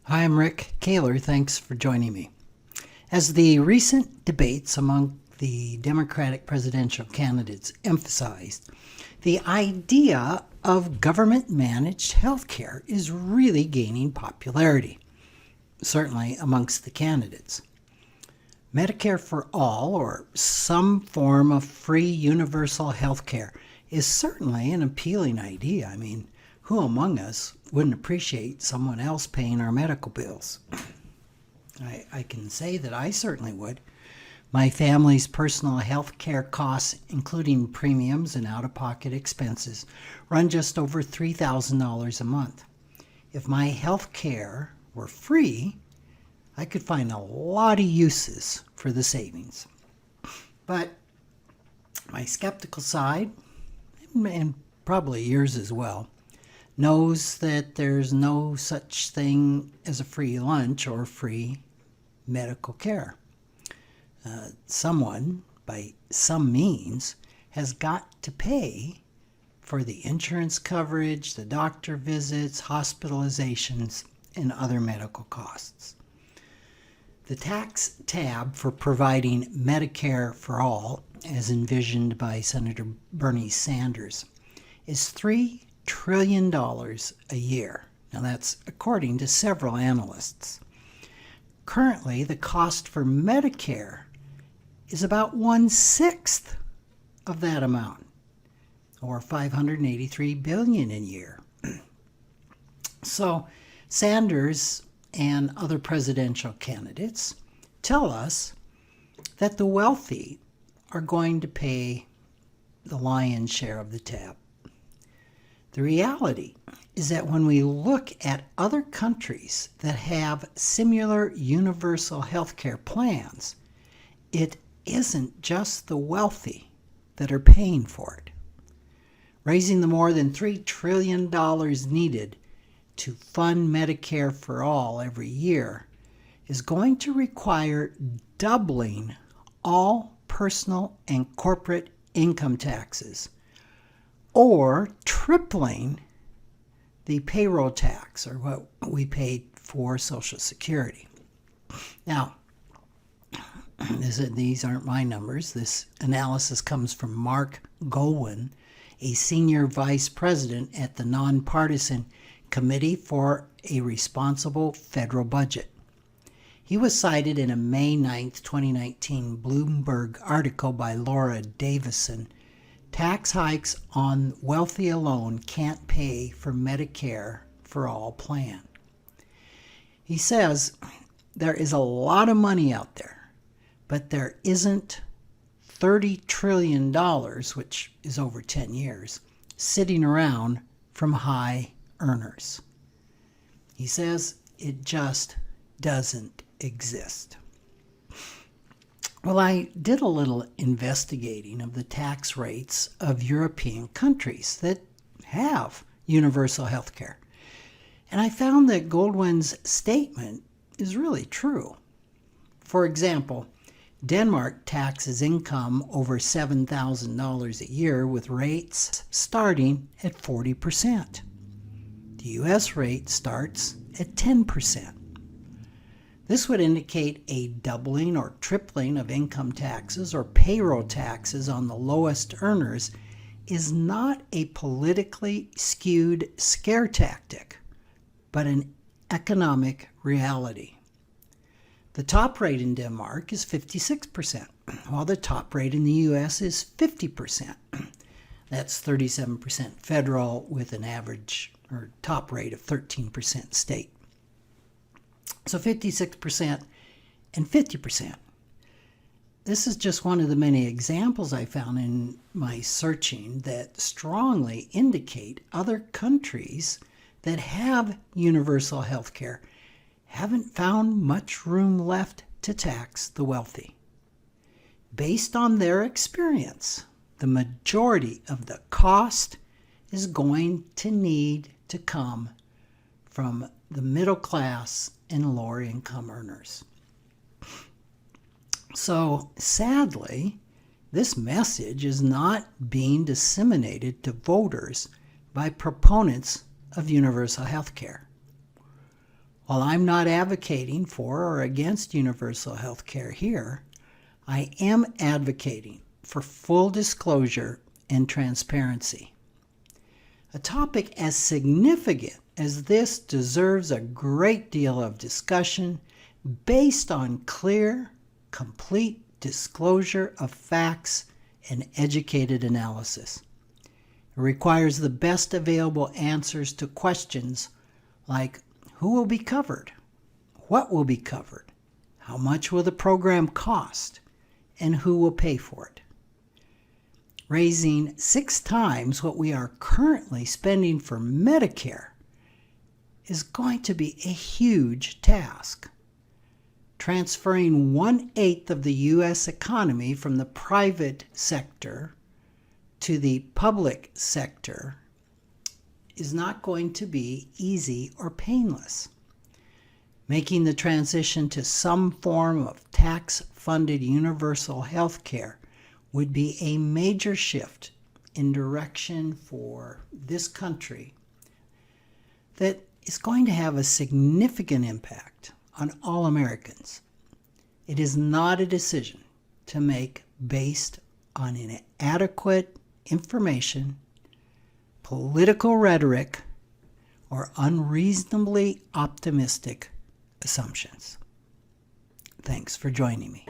Hi, I'm Rick Kaler. Thanks for joining me. As the recent debates among the Democratic presidential candidates emphasized, the idea of government-managed healthcare is really gaining popularity, certainly amongst the candidates. Medicare for All, or some form of free universal healthcare, is certainly an appealing idea. I mean, who among us wouldn't appreciate someone else paying our medical bills? I can say that I certainly would. My family's personal health care costs, including premiums and out-of-pocket expenses, run just over $3,000 a month. If my health care were free, I could find a lot of uses for the savings. But my skeptical side, and probably yours as well, knows that there's no such thing as a free lunch or free medical care. Someone, by some means, has got to pay for the insurance coverage, the doctor visits, hospitalizations, and other medical costs. The tax tab for providing Medicare for All, as envisioned by Senator Bernie Sanders, is $3 trillion a year. Now that's according to several analysts. Currently, the cost for Medicare is about 1/6 of that amount, or $583 billion a year. So Sanders and other presidential candidates tell us that the wealthy are going to pay the lion's share of the tab. The reality is that when we look at other countries that have similar universal health care plans, it isn't just the wealthy that are paying for it. Raising the more than $3 trillion needed to fund Medicare for All every year is going to require doubling all personal and corporate income taxes, or tripling the payroll tax, or what we paid for Social Security. Now, these aren't my numbers. This analysis comes from Mark Goldwyn, a senior vice president at the nonpartisan Committee for a Responsible Federal Budget. He was cited in a May 9, 2019 Bloomberg article by Laura Davison. Tax hikes on wealthy alone can't pay for Medicare for All plan. He says there is a lot of money out there, but there isn't $30 trillion, which is over 10 years, sitting around from high earners. He says it just doesn't exist. Well, I did a little investigating of the tax rates of European countries that have universal health care. And I found that Goldwyn's statement is really true. For example, Denmark taxes income over $7,000 a year with rates starting at 40%. The U.S. rate starts at 10%. This would indicate a doubling or tripling of income taxes or payroll taxes on the lowest earners is not a politically skewed scare tactic, but an economic reality. The top rate in Denmark is 56%, while the top rate in the U.S. is 50%. That's 37% federal with an average or top rate of 13% state. So 56% and 50%. This is just one of the many examples I found in my searching that strongly indicate other countries that have universal health care haven't found much room left to tax the wealthy. Based on their experience, the majority of the cost is going to need to come from the middle class and lower income earners. So sadly, this message is not being disseminated to voters by proponents of universal health care. While I'm not advocating for or against universal health care here, I am advocating for full disclosure and transparency. A topic as significant as this deserves a great deal of discussion based on clear, complete disclosure of facts and educated analysis. It requires the best available answers to questions like who will be covered, what will be covered, how much will the program cost, and who will pay for it. Raising 6 times what we are currently spending for Medicare is going to be a huge task. Transferring 1/8 of the U.S. economy from the private sector to the public sector is not going to be easy or painless. Making the transition to some form of tax-funded universal health care would be a major shift in direction for this country that is going to have a significant impact on all Americans. It is not a decision to make based on inadequate information, political rhetoric, or unreasonably optimistic assumptions. Thanks for joining me.